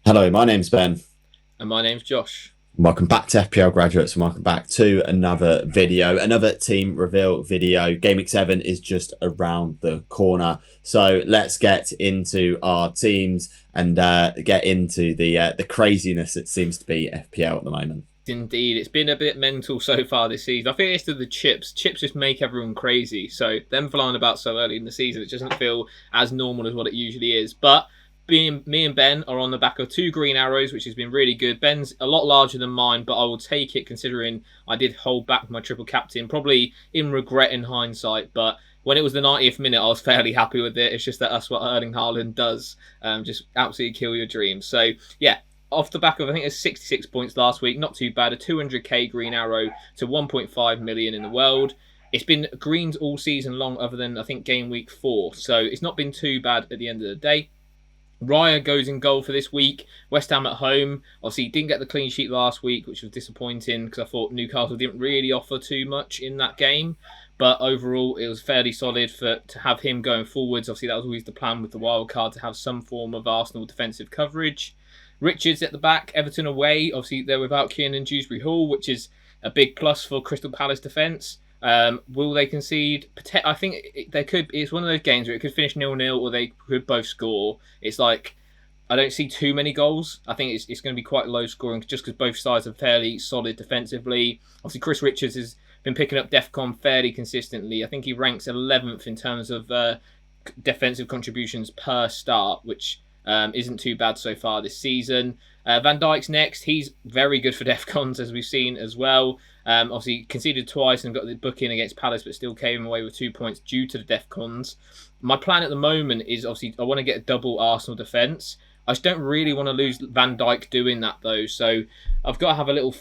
Hello, my name's Ben. And my name's Josh. Welcome back to FPL graduates and welcome back to another video, another team reveal video. Gameweek 7 is just around the corner. So let's get into our teams and get into the craziness that seems to be FPL at the moment. Indeed, it's been a bit mental so far this season. I think it's to the chips. Chips just make everyone crazy. So them flying about so early in the season, it doesn't feel as normal as what it usually is. But me and Ben are on the back of 2 green arrows, which has been really good. Ben's a lot larger than mine, but I will take it considering I did hold back my triple captain, probably in regret in hindsight. But when it was the 90th minute, I was fairly happy with it. It's just that that's what Erling Haaland does, just absolutely kill your dreams. So yeah, off the back of, I think it's 66 points last week, not too bad. A 200k green arrow to 1.5 million in the world. It's been greens all season long, other than I think game week 4. So it's not been too bad at the end of the day. Raya goes in goal for this week. West Ham at home. Obviously, he didn't get the clean sheet last week, which was disappointing because I thought Newcastle didn't really offer too much in that game. But overall, it was fairly solid to have him going forwards. Obviously, that was always the plan with the wild card, to have some form of Arsenal defensive coverage. Richards at the back. Everton away. Obviously, they're without Kiernan Dewsbury-Hall, which is a big plus for Crystal Palace defence. Will they concede? I think they could. It's one of those games where it could finish 0-0 or they could both score. It's like, I don't see too many goals. I think it's going to be quite low scoring just because both sides are fairly solid defensively. Obviously, Chris Richards has been picking up DEFCON fairly consistently. I think he ranks 11th in terms of defensive contributions per start, which isn't too bad so far this season. Van Dijk's next. He's very good for DEFCONs, as we've seen as well. Obviously, conceded twice and got the booking against Palace, but still came away with 2 points due to the DEFCONs. My plan at the moment is, obviously, I want to get a double Arsenal defence. I just don't really want to lose Van Dijk doing that, though. So I've got to have a little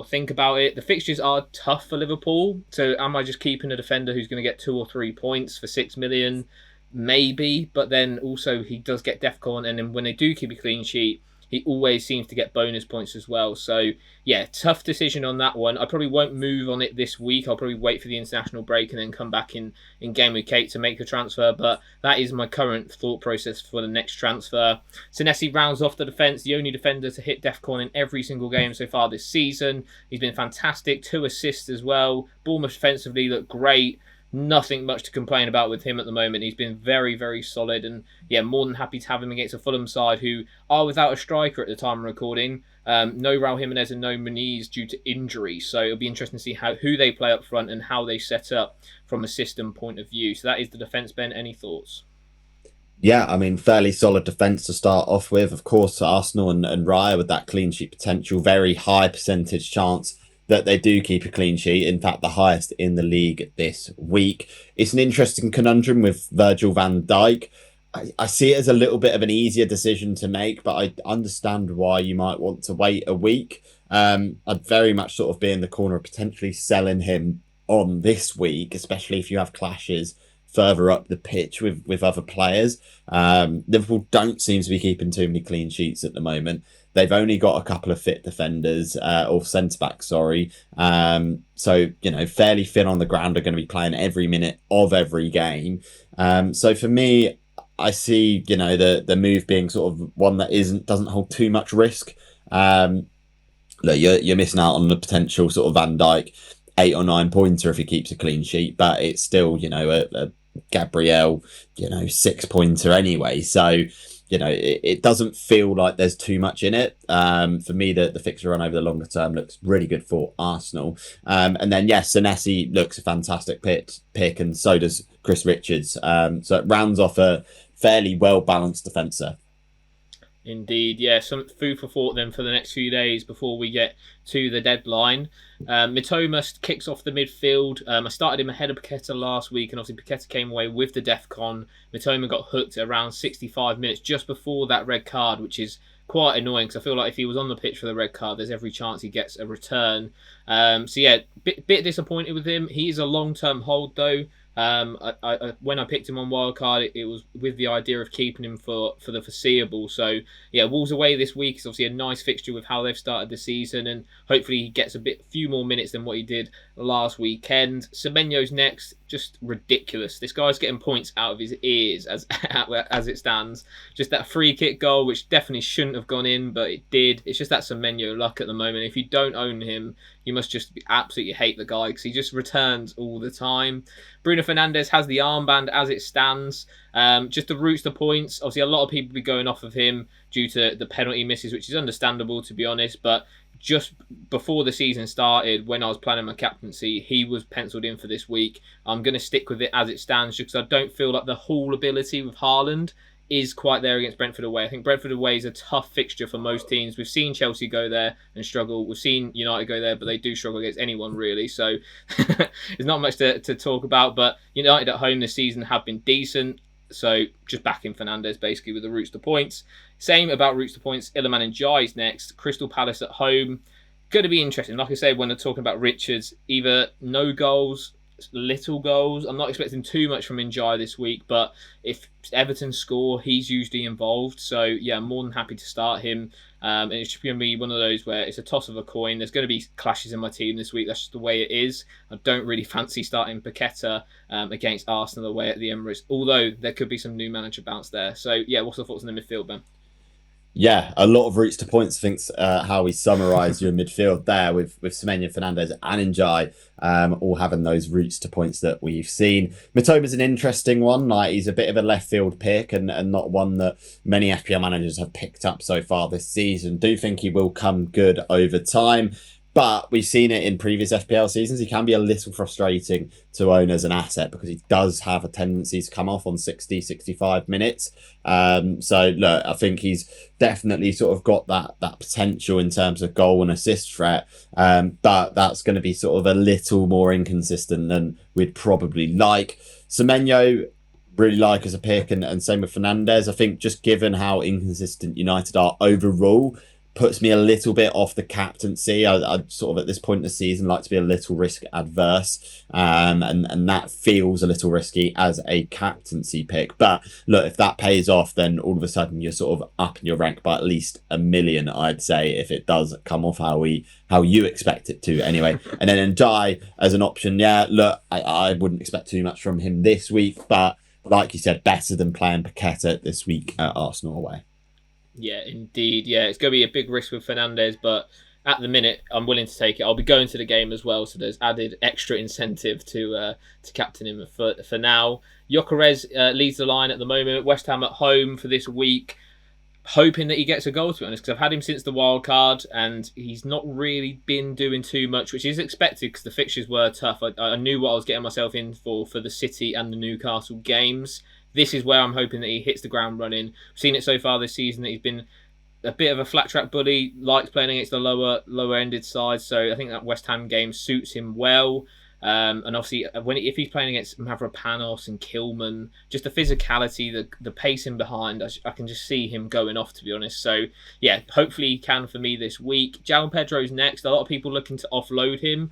think about it. The fixtures are tough for Liverpool. So am I just keeping a defender who's going to get 2 or 3 points for 6 million? Maybe, but then also he does get DEFCON, and then when they do keep a clean sheet, he always seems to get bonus points as well. So yeah, tough decision on that one. I probably won't move on it this week. I'll probably wait for the international break and then come back in game week 8 to make a transfer. But that is my current thought process for the next transfer. Senesi rounds off the defence, the only defender to hit DEFCON in every single game so far this season. He's been fantastic, 2 assists as well. Bournemouth defensively look great. Nothing much to complain about with him at the moment. He's been very, very solid, and yeah, more than happy to have him against a Fulham side who are without a striker at the time of recording. No Raul Jimenez and no Muniz due to injury, so it'll be interesting to see who they play up front and how they set up from a system point of view. So that is the defence, Ben. Any thoughts? Yeah, I mean, fairly solid defence to start off with. Of course, Arsenal and Raya with that clean sheet potential, very high percentage chance that they do keep a clean sheet. In fact, the highest in the league this week. It's an interesting conundrum with Virgil van Dijk. I see it as a little bit of an easier decision to make, but I understand why you might want to wait a week. I'd very much sort of be in the corner of potentially selling him on this week, especially if you have clashes further up the pitch with other players. Liverpool don't seem to be keeping too many clean sheets at the moment. They've only got a couple of fit defenders, or centre-backs, sorry. So, fairly fit on the ground, are going to be playing every minute of every game. So for me, I see, the move being sort of one that doesn't hold too much risk. Look, you're missing out on the potential sort of Van Dijk 8 or 9 pointer if he keeps a clean sheet, but it's still, a Gabriel, 6 pointer anyway. So, it doesn't feel like there's too much in it. For me, the fixture run over the longer term looks really good for Arsenal. And then, yes, Senesi looks a fantastic pick, and so does Chris Richards. So it rounds off a fairly well-balanced defence there. Indeed, yeah. Some food for thought then for the next few days before we get to the deadline. Mitoma kicks off the midfield. I started him ahead of Paqueta last week, and obviously Paqueta came away with the DEFCON. Mitoma got hooked around 65 minutes just before that red card, which is quite annoying because I feel like if he was on the pitch for the red card, there's every chance he gets a return. So yeah, bit disappointed with him. He is a long-term hold though. When I picked him on wildcard, it was with the idea of keeping him for the foreseeable. So yeah, Wolves away this week is obviously a nice fixture with how they've started the season, and hopefully he gets few more minutes than what he did last weekend. Semenyo's next, just ridiculous. This guy's getting points out of his ears as it stands. Just that free kick goal, which definitely shouldn't have gone in, but it did. It's just that Semenyo luck at the moment. If you don't own him, you must just absolutely hate the guy because he just returns all the time. Bruno Fernandes has the armband as it stands. Just the routes to points. Obviously, a lot of people be going off of him due to the penalty misses, which is understandable, to be honest. But just before the season started, when I was planning my captaincy, he was penciled in for this week. I'm going to stick with it as it stands just because I don't feel like the haul ability with Haaland is quite there against Brentford away. I think Brentford away is a tough fixture for most teams. We've seen Chelsea go there and struggle. We've seen United go there, but they do struggle against anyone, really. So there's not much to talk about. But United at home this season have been decent. So just backing Fernandes basically with the routes to points. Same about routes to points. Illiman and Jai's next. Crystal Palace at home. Going to be interesting. Like I said, when they're talking about Richards, either no goals, little goals. I'm not expecting too much from Njai this week, but if Everton score, he's usually involved. So yeah, I'm more than happy to start him. And it's just going to be one of those where it's a toss of a coin. There's going to be clashes in my team this week. That's just the way it is. I don't really fancy starting Paqueta against Arsenal away at the Emirates, although there could be some new manager bounce there. So yeah, what's the thoughts on the midfield, Ben? Yeah, a lot of routes to points. I think's how we summarise your midfield there with Semenyo, Fernandes, and Njai all having those routes to points that we've seen. Mitoma's an interesting one. Like he's a bit of a left field pick and not one that many FPL managers have picked up so far this season. Do think he will come good over time. But we've seen it in previous FPL seasons. He can be a little frustrating to own as an asset because he does have a tendency to come off on 60, 65 minutes. So, look, I think he's definitely sort of got that potential in terms of goal and assist threat. But that's going to be sort of a little more inconsistent than we'd probably like. Semenyo, really like as a pick, and same with Fernandes. I think just given how inconsistent United are overall, puts me a little bit off the captaincy. I sort of at this point in the season like to be a little risk adverse, and that feels a little risky as a captaincy pick. But look, if that pays off, then all of a sudden you're sort of up in your rank by at least 1 million, I'd say, if it does come off how you expect it to anyway. And then Njai as an option, yeah, look, I wouldn't expect too much from him this week, but like you said, better than playing Paqueta this week at Arsenal away. Yeah, indeed. Yeah, it's going to be a big risk with Fernandes, but at the minute, I'm willing to take it. I'll be going to the game as well, so there's added extra incentive to captain him for now. Gyökeres leads the line at the moment. West Ham at home for this week, hoping that he gets a goal, to be honest, because I've had him since the wild card, and he's not really been doing too much, which is expected because the fixtures were tough. I knew what I was getting myself in for the City and the Newcastle games. This is where I'm hoping that he hits the ground running. We've seen it so far this season that he's been a bit of a flat track bully, likes playing against the lower ended side. So I think that West Ham game suits him well. And obviously, if he's playing against Mavropanos and Kilman, just the physicality, the pacing behind, I can just see him going off, to be honest. So yeah, hopefully he can for me this week. João Pedro's next. A lot of people looking to offload him.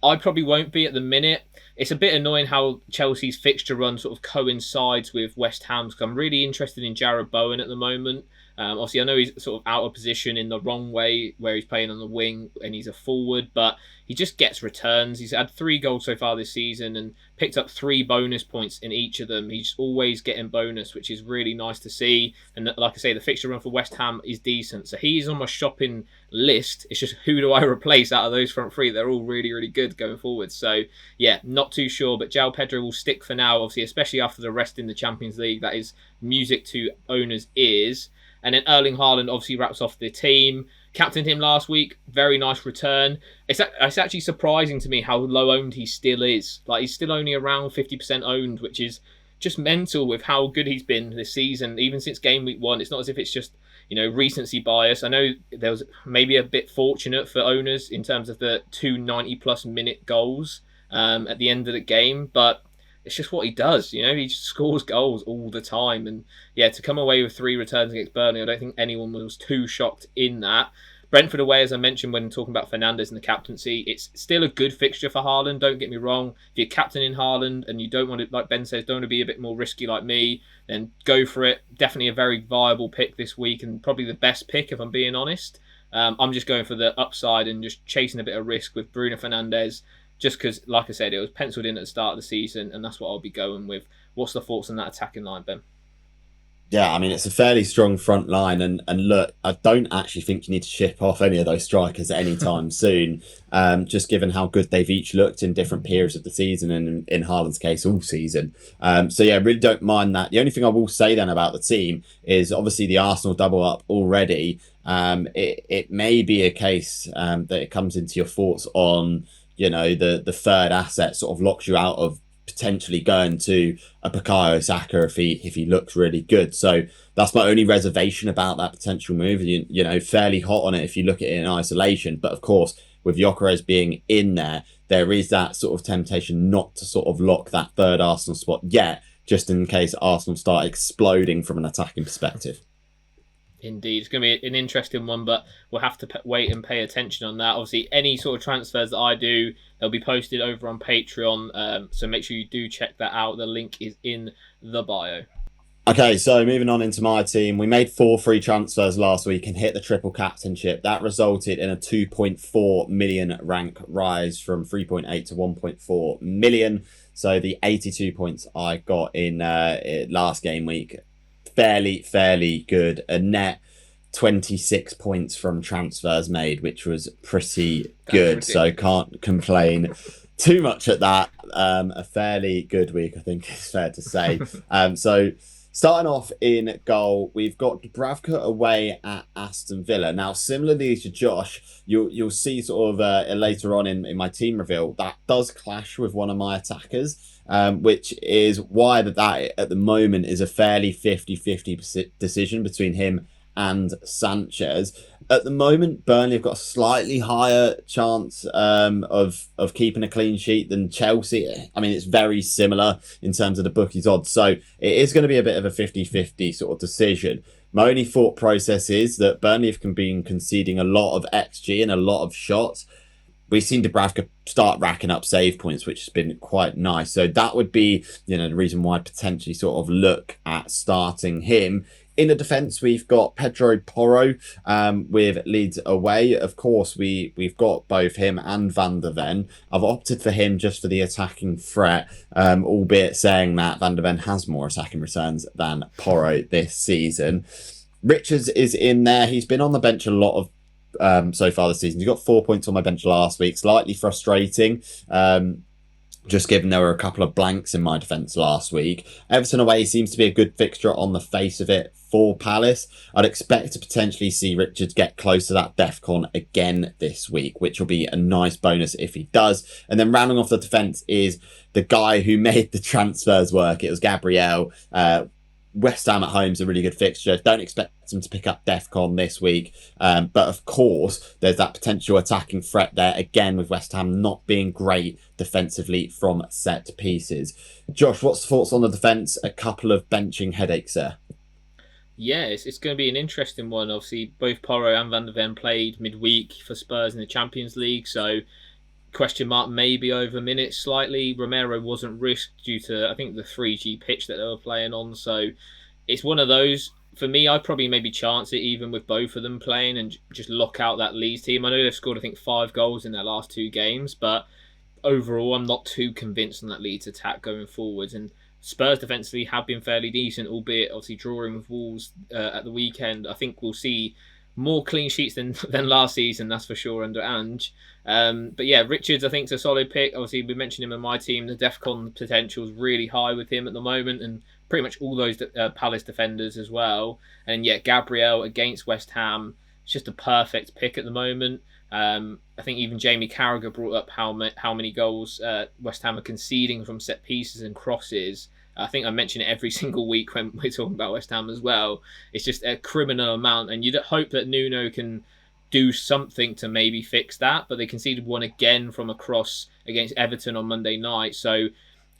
I probably won't be at the minute. It's a bit annoying how Chelsea's fixture run sort of coincides with West Ham's. I'm really interested in Jarrod Bowen at the moment. Obviously, I know he's sort of out of position in the wrong way where he's playing on the wing and he's a forward, but he just gets returns. He's had 3 goals so far this season and picked up 3 bonus points in each of them. He's always getting bonus, which is really nice to see. And like I say, the fixture run for West Ham is decent. So he's on my shopping list. It's just who do I replace out of those front 3? They're all really, really good going forward. So yeah, not too sure, but João Pedro will stick for now, obviously, especially after the rest in the Champions League. That is music to owners' ears. And then Erling Haaland obviously wraps off the team. Captained him last week. Very nice return. It's actually surprising to me how low owned he still is. Like, he's still only around 50% owned, which is just mental with how good he's been this season, even since Gameweek 1. It's not as if it's just, recency bias. I know there was maybe a bit fortunate for owners in terms of the 2 90-plus minute goals at the end of the game, but it's just what he does. He just scores goals all the time. And yeah, to come away with 3 returns against Burnley, I don't think anyone was too shocked in that. Brentford away, as I mentioned when talking about Fernandes and the captaincy, it's still a good fixture for Haaland, don't get me wrong. If you're captaining Haaland and you don't want to, like Ben says, don't want to be a bit more risky like me, then go for it. Definitely a very viable pick this week and probably the best pick if I'm being honest. I'm just going for the upside and just chasing a bit of risk with Bruno Fernandes. just because, like I said, it was penciled in at the start of the season, and that's what I'll be going with. What's the thoughts on that attacking line, Ben? Yeah, I mean, it's a fairly strong front line. And look, I don't actually think you need to ship off any of those strikers anytime soon, just given how good they've each looked in different periods of the season and in Haaland's case, all season. So, yeah, really don't mind that. The only thing I will say then about the team is obviously the Arsenal double up already. It may be a case that it comes into your thoughts on, the third asset sort of locks you out of potentially going to a Bukayo Saka if he looks really good. So that's my only reservation about that potential move. Fairly hot on it if you look at it in isolation. But of course, with Gyökeres being in there is that sort of temptation not to sort of lock that third Arsenal spot yet, just in case Arsenal start exploding from an attacking perspective. Indeed, it's going to be an interesting one, but we'll have to wait and pay attention on that. Obviously, any sort of transfers that I do, they'll be posted over on Patreon, so make sure you do check that out. The link is in the bio. Okay, so moving on into my team, we made 4 free transfers last week and hit the triple captainship. That resulted in a 2.4 million rank rise from 3.8 to 1.4 million. So the 82 points I got in last game week, fairly good. A net 26 points from transfers made, which was pretty good. So can't complain too much at that. A fairly good week, I think it's fair to say. So starting off in goal, we've got Dubravka away at Aston Villa. Now, similarly to Josh, you'll see sort of later on in my team reveal, that does clash with one of my attackers. Which is why that at the moment is a fairly 50-50 decision between him and Sanchez. At the moment, Burnley have got a slightly higher chance of keeping a clean sheet than Chelsea. I mean, it's very similar in terms of the bookies odds. So it is going to be a bit of a 50-50 sort of decision. My only thought process is that Burnley have been conceding a lot of XG and a lot of shots. We've seen Dubravka start racking up save points, which has been quite nice. So that would be, the reason why I'd potentially sort of look at starting him. In the defence, we've got Pedro Porro with Leeds away. Of course, we've got both him and Van der Ven. I've opted for him just for the attacking threat, albeit saying that Van der Ven has more attacking returns than Porro this season. Richards is in there. He's been on the bench a lot of so far this season. He got 4 points on my bench last week. Slightly frustrating, just given there were a couple of blanks in my defence last week. Everton away seems to be a good fixture on the face of it for Palace. I'd expect to potentially see Richards get close to that DEFCON again this week, which will be a nice bonus if he does. And then rounding off the defence is the guy who made the transfers work. It was Gabriel. West Ham at home is a really good fixture. Don't expect them to pick up DEFCON this week. But of course, there's that potential attacking threat there, again, with West Ham not being great defensively from set pieces. Josh, what's the thoughts on the defence? A couple of benching headaches there. Yeah, it's going to be an interesting one. Obviously, both Porro and Van der Ven played midweek for Spurs in the Champions League, so question mark maybe over minutes slightly. Romero wasn't risked due to, I think, the 3G pitch that they were playing on. So it's one of those. For me, I'd probably maybe chance it even with both of them playing and just lock out that Leeds team. I know they've scored, I think, 5 goals in their last 2 games, but overall, I'm not too convinced on that Leeds attack going forwards. And Spurs defensively have been fairly decent, albeit obviously drawing with Wolves at the weekend. I think we'll see more clean sheets than last season, that's for sure, under Ange. But yeah, Richards, I think, is a solid pick. Obviously, we mentioned him in my team. The DEFCON potential is really high with him at the moment, and pretty much all those Palace defenders as well. And yet, Gabriel against West Ham, it's just a perfect pick at the moment. I think even Jamie Carragher brought up how many goals West Ham are conceding from set pieces and crosses. I think I mention it every single week when we're talking about West Ham as well. It's just a criminal amount, and you'd hope that Nuno can do something to maybe fix that, but they conceded one again from a cross against Everton on Monday night. So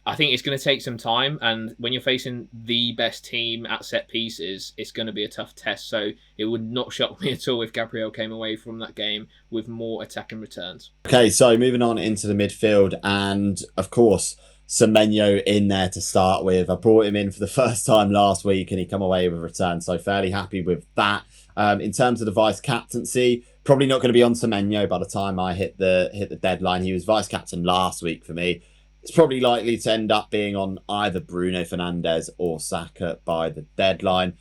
I think it's going to take some time, and when you're facing the best team at set pieces, it's going to be a tough test. So it would not shock me at all if Gabriel came away from that game with more attacking returns. Okay, so moving on into the midfield, and of course, Semenyo in there to start with. I brought him in for the first time last week and he come away with a return, so fairly happy with that. In terms of the vice captaincy, Probably not going to be on Semenyo by the time I hit the deadline. He was vice captain last week for me. It's probably likely to end up being on either Bruno Fernandes or Saka by the deadline.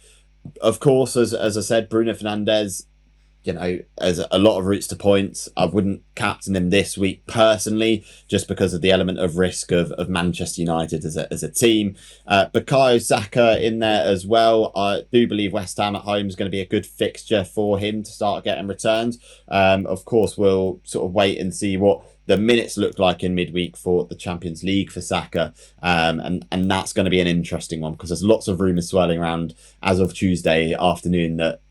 Of course, as I said, Bruno Fernandes, as a lot of routes to points. I wouldn't captain him this week personally, just because of the element of risk of Manchester United as a team. Bukayo Saka in there as well. I do believe West Ham at home is going to be a good fixture for him to start getting returns. Of course, we'll sort of wait and see what the minutes look like in midweek for the Champions League for Saka. And that's going to be an interesting one because there's lots of rumours swirling around as of Tuesday afternoon that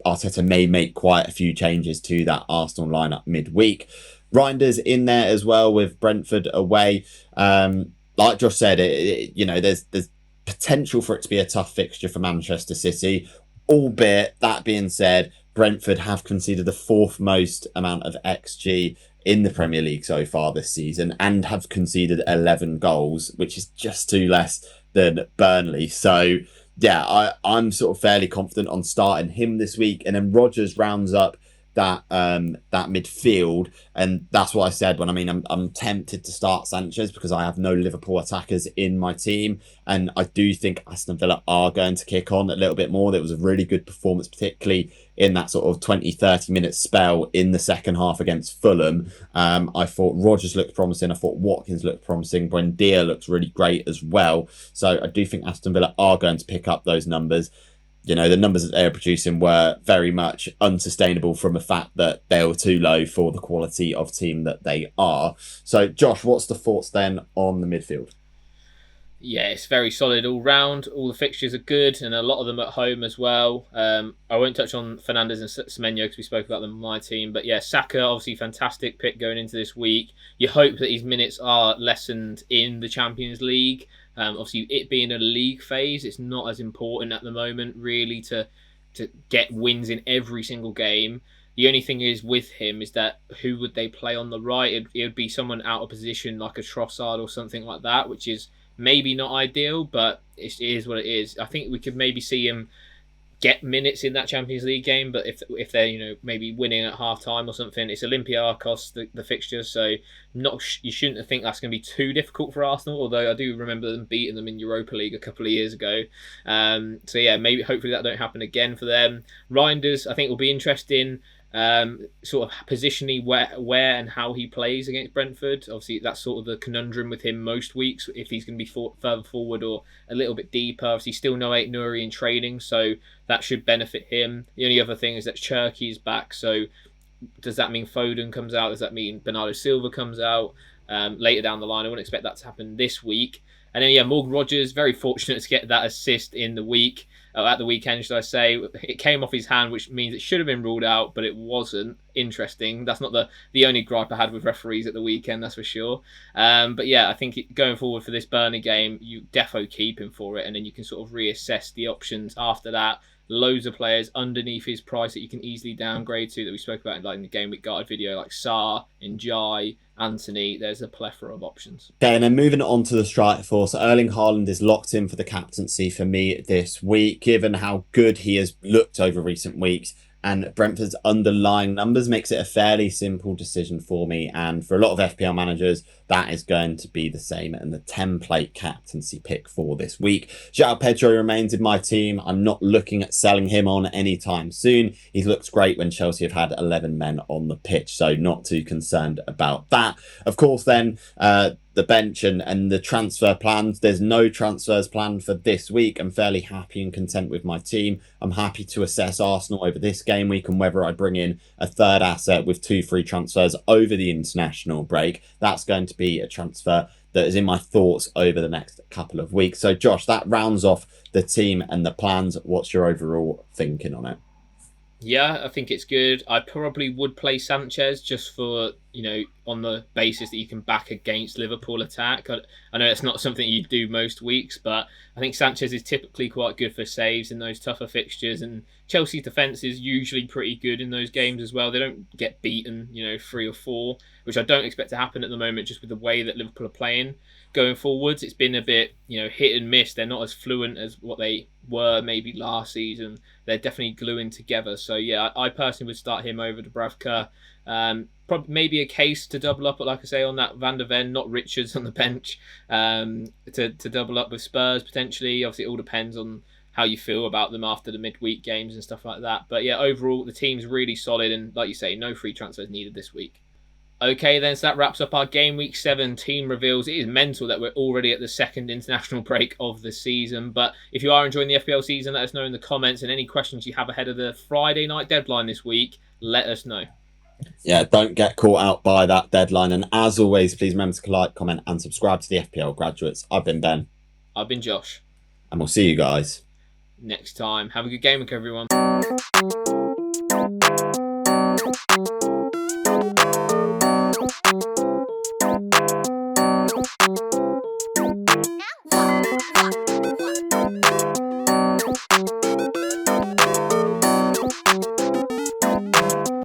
Arteta may make quite a few changes to that Arsenal lineup midweek. Reinders in there as well with Brentford away. Like Josh said, there's potential for it to be a tough fixture for Manchester City, albeit that being said, Brentford have conceded the fourth most amount of XG in the Premier League so far this season and have conceded 11 goals, which is just two less than Burnley. So yeah, I'm sort of fairly confident on starting him this week, and then Rodgers rounds up that midfield, and that's what I said when I'm tempted to start Sanchez because I have no Liverpool attackers in my team, and I do think Aston Villa are going to kick on a little bit more. There was a really good performance, particularly in that sort of 20-30 minute spell in the second half against Fulham. I thought Rodgers looked promising. I thought Watkins looked promising. Buendia looks really great as well. So I do think Aston Villa are going to pick up those numbers. The numbers that they were producing were very much unsustainable from the fact that they were too low for the quality of team that they are. So, Josh, what's the thoughts then on the midfield? Yeah, it's very solid all round. All the fixtures are good, and a lot of them at home as well. I won't touch on Fernandes and Semenyo because we spoke about them on my team. But yeah, Saka, obviously fantastic pick going into this week. You hope that his minutes are lessened in the Champions League. Obviously, it being a league phase, it's not as important at the moment, really, to get wins in every single game. The only thing is with him is that who would they play on the right? It would be someone out of position like a Trossard or something like that, which is maybe not ideal, but it is what it is. I think we could maybe see him get minutes in that Champions League game, but if they're maybe winning at half time or something, it's Olympiacos the fixture, so you shouldn't think that's going to be too difficult for Arsenal. Although I do remember them beating them in Europa League a couple of years ago. So yeah, maybe hopefully that don't happen again for them. Reinders, I think will be interesting. Sort of positionally where and how he plays against Brentford. Obviously, that's sort of the conundrum with him most weeks, if he's going to be further forward or a little bit deeper. Obviously, still no 8 Nuri in training, so that should benefit him. The only other thing is that Cherky's back, so does that mean Foden comes out? Does that mean Bernardo Silva comes out later down the line? I wouldn't expect that to happen this week. And then, yeah, Morgan Rogers, very fortunate to get that assist in the week. At the weekend, should I say. It came off his hand, which means it should have been ruled out, but it wasn't. Interesting. That's not the only gripe I had with referees at the weekend, that's for sure. But yeah, I think going forward for this Burnley game, you defo keep him for it, and then you can sort of reassess the options after that. Loads of players underneath his price that you can easily downgrade to that we spoke about in the Gameweek guide video, like Sarr, Njai, Anthony. There's a plethora of options. Okay, and then moving on to the strike force, Erling Haaland is locked in for the captaincy for me this week, given how good he has looked over recent weeks. And Brentford's underlying numbers makes it a fairly simple decision for me. And for a lot of FPL managers, that is going to be the same and the template captaincy pick for this week. João Pedro remains in my team. I'm not looking at selling him on anytime soon. He's looked great when Chelsea have had 11 men on the pitch, so not too concerned about that. Of course, then, the bench and the transfer plans. There's no transfers planned for this week. I'm fairly happy and content with my team. I'm happy to assess Arsenal over this game week and whether I bring in a third asset with 2 free transfers over the international break. That's going to be a transfer that is in my thoughts over the next couple of weeks. So Josh, that rounds off the team and the plans. What's your overall thinking on it? Yeah, I think it's good. I probably would play Sanchez just for, on the basis that you can back against Liverpool attack. I know it's not something you do most weeks, but I think Sanchez is typically quite good for saves in those tougher fixtures, and Chelsea's defence is usually pretty good in those games as well. They don't get beaten, 3 or 4, which I don't expect to happen at the moment, just with the way that Liverpool are playing going forwards. It's been a bit, hit and miss. They're not as fluent as what they were maybe last season. They're definitely gluing together. So yeah, I personally would start him over Dubravka. Probably maybe a case to double up, like I say, on that Van der Ven, not Richards on the bench, to double up with Spurs potentially. Obviously, it all depends on how you feel about them after the midweek games and stuff like that. But yeah, overall, the team's really solid, and like you say, no free transfers needed this week. Okay, then, so that wraps up our Game Week 7 team reveals. It is mental that we're already at the second international break of the season. But if you are enjoying the FPL season, let us know in the comments. And any questions you have ahead of the Friday night deadline this week, let us know. Yeah, don't get caught out by that deadline. And as always, please remember to like, comment, and subscribe to the FPL graduates. I've been Ben. I've been Josh. And we'll see you guys next time. Have a good game week, everyone.